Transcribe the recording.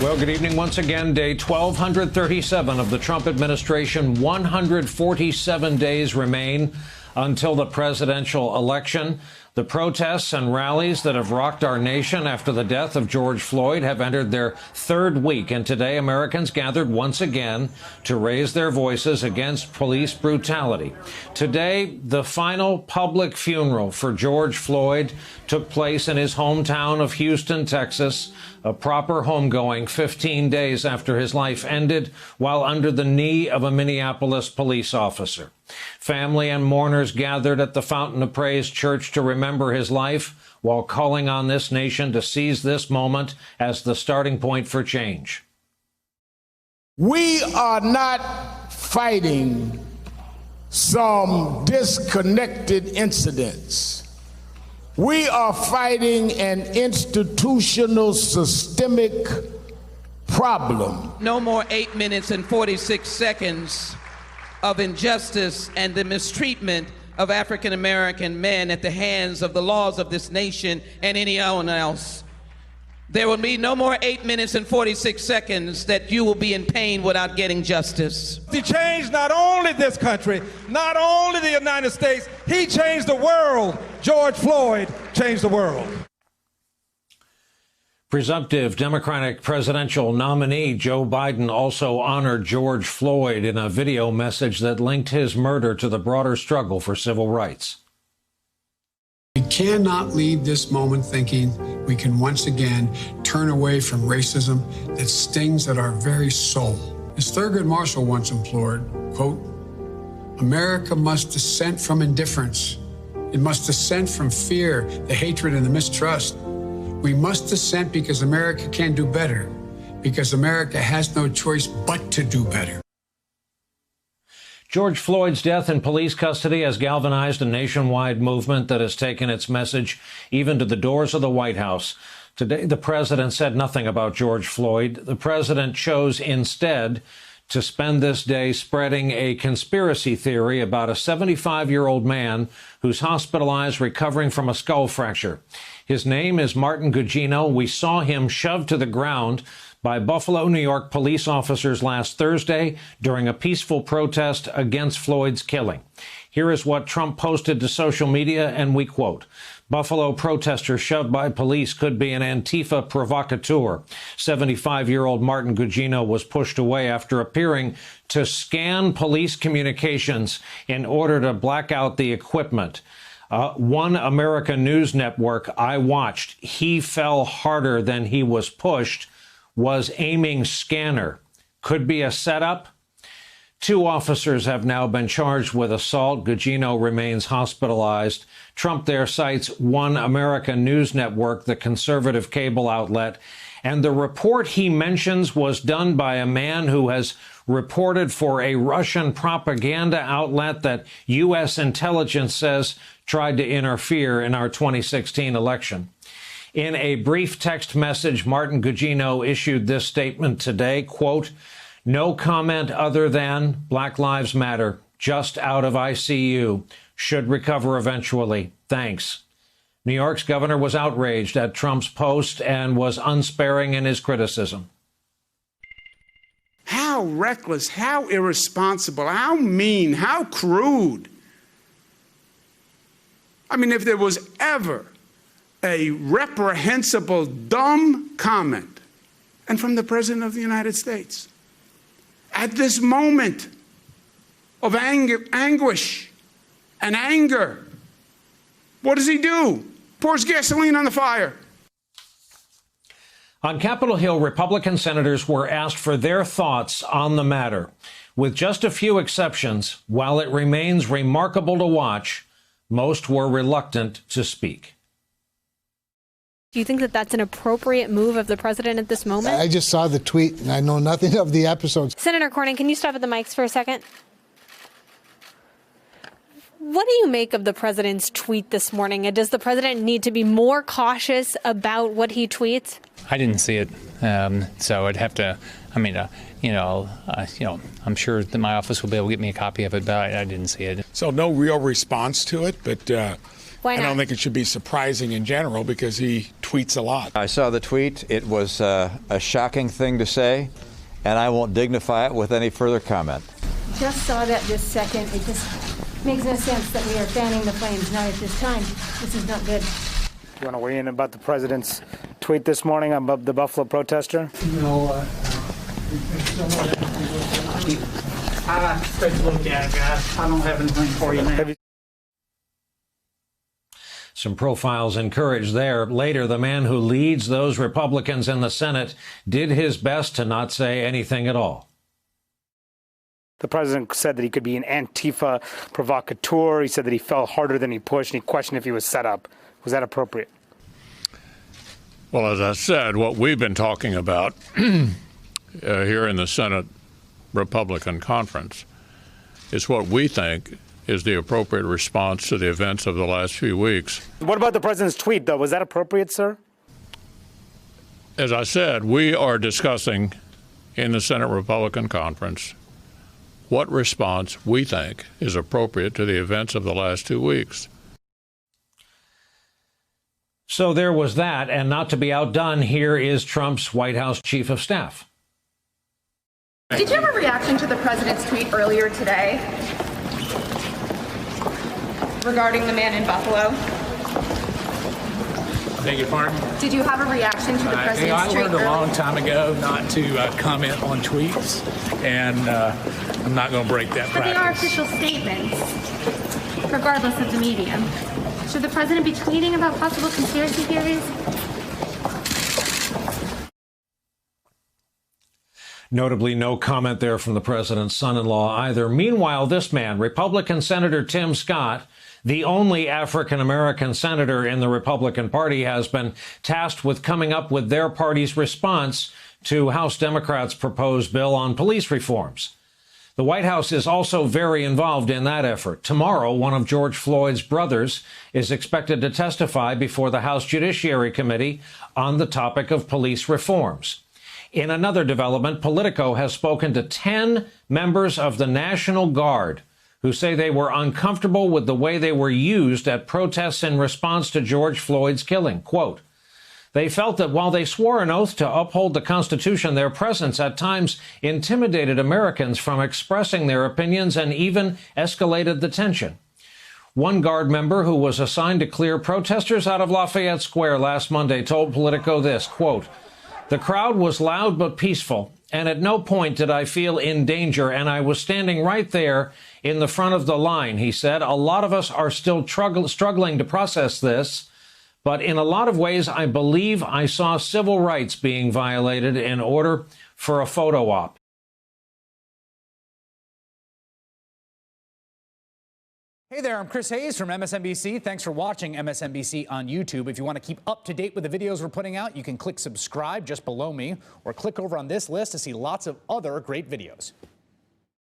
Well, good evening once again. Day 1237 of the Trump administration. 147 days remain until the presidential election. The protests and rallies that have rocked our nation after the death of George Floyd have entered their third week, and today Americans gathered once again to raise their voices against police brutality. Today, the final public funeral for George Floyd took place in his hometown of Houston, Texas, a proper homegoing 15 days after his life ended while under the knee of a Minneapolis police officer. Family and mourners gathered at the Fountain of Praise Church to remember his life while calling on this nation to seize this moment as the starting point for change. We are not fighting some disconnected incidents. We are fighting an institutional, systemic problem. No more 8 minutes and 46 seconds of injustice and the mistreatment of African American men at the hands of the laws of this nation and anyone else. There will be no more 8 minutes and 46 seconds that you will be in pain without getting justice. He changed not only this country, not only the United States, he changed the world. George Floyd changed the world. Presumptive Democratic presidential nominee Joe Biden also honored George Floyd in a video message that linked his murder to the broader struggle for civil rights. We cannot leave this moment thinking we can once again turn away from racism that stings at our very soul. As Thurgood Marshall once implored, quote, America must dissent from indifference. It must dissent from fear, the hatred, and the mistrust. We must dissent because America can do better, because America has no choice but to do better. George Floyd's death in police custody has galvanized a nationwide movement that has taken its message even to the doors of the White House. Today, the president said nothing about George Floyd. The president chose instead to spend this day spreading a conspiracy theory about a 75-year-old man who's hospitalized recovering from a skull fracture. His name is Martin Gugino. We saw him shoved to the ground by Buffalo, New York police officers last Thursday during a peaceful protest against Floyd's killing. Here is what Trump posted to social media, and we quote, Buffalo protester shoved by police could be an Antifa provocateur. 75-year-old Martin Gugino was pushed away after appearing to scan police communications in order to black out the equipment. One American News Network I watched, he fell harder than he was pushed, was aiming scanner. Could be a setup. 2 officers have now been charged with assault. Gugino remains hospitalized. Trump there cites One American News Network, the conservative cable outlet. And the report he mentions was done by a man who has reported for a Russian propaganda outlet that U.S. intelligence says tried to interfere in our 2016 election. In a brief text message, Martin Gugino issued this statement today, quote, no comment other than Black Lives Matter, just out of ICU, should recover eventually. Thanks. New York's governor was outraged at Trump's post and was unsparing in his criticism. How reckless, how irresponsible, how mean, how crude. I mean, if there was ever a reprehensible, dumb comment, and from the President of the United States, at this moment of anguish and anger, what does he do? Pours gasoline on the fire. On Capitol Hill, Republican senators were asked for their thoughts on the matter. With just a few exceptions, while it remains remarkable to watch, most were reluctant to speak. Do you think that that's an appropriate move of the president at this moment? I just saw the tweet and I know nothing of the episodes. Senator Cornyn, can you stop at the mics for a second? What do you make of the president's tweet this morning? And does the president need to be more cautious about what he tweets? I didn't see it, so I'd have to. I mean, I'm sure that my office will be able to get me a copy of it, but I didn't see it. So no real response to it, but Why not? I don't think it should be surprising in general because he tweets a lot. I saw the tweet. It was a shocking thing to say, and I won't dignify it with any further comment. Just saw that this second. It just makes no sense that we are fanning the flames not at this time. This is not good. You want to weigh in about the president's tweet this morning about the Buffalo protester? No, I take a look at it, guys. I don't have anything for you now. Some profiles encouraged there. Later, the man who leads those Republicans in the Senate did his best to not say anything at all. The president said that he could be an Antifa provocateur. He said that he fell harder than he pushed, and he questioned if he was set up. Was that appropriate? Well, as I said, what we've been talking about here in the Senate Republican Conference is what we think is the appropriate response to the events of the last few weeks. What about the president's tweet, though? Was that appropriate, sir? As I said, we are discussing in the Senate Republican Conference what response we think is appropriate to the events of the last 2 weeks. So there was that, and not to be outdone, here is Trump's White House chief of staff. Did you have a reaction to the president's tweet earlier today regarding the man in Buffalo? Beg your pardon? Did you have a reaction to the president's tweet? I learned a long time ago not to comment on tweets, and I'm not going to break that practice. But they are official statements, regardless of the medium. Should the president be tweeting about possible conspiracy theories? Notably, no comment there from the president's son-in-law either. Meanwhile, this man, Republican Senator Tim Scott, the only African-American senator in the Republican Party, has been tasked with coming up with their party's response to House Democrats' proposed bill on police reforms. The White House is also very involved in that effort. Tomorrow, one of George Floyd's brothers is expected to testify before the House Judiciary Committee on the topic of police reforms. In another development, Politico has spoken to 10 members of the National Guard who say they were uncomfortable with the way they were used at protests in response to George Floyd's killing. Quote, they felt that while they swore an oath to uphold the Constitution, their presence at times intimidated Americans from expressing their opinions and even escalated the tension. One Guard member who was assigned to clear protesters out of Lafayette Square last Monday told Politico this, quote, the crowd was loud but peaceful, and at no point did I feel in danger, and I was standing right there in the front of the line, he said. A lot of us are still struggling to process this, but in a lot of ways, I believe I saw civil rights being violated in order for a photo op. Hey there, I'm Chris Hayes from MSNBC. Thanks for watching MSNBC on YouTube. If you want to keep up to date with the videos we're putting out, you can click subscribe just below me or click over on this list to see lots of other great videos.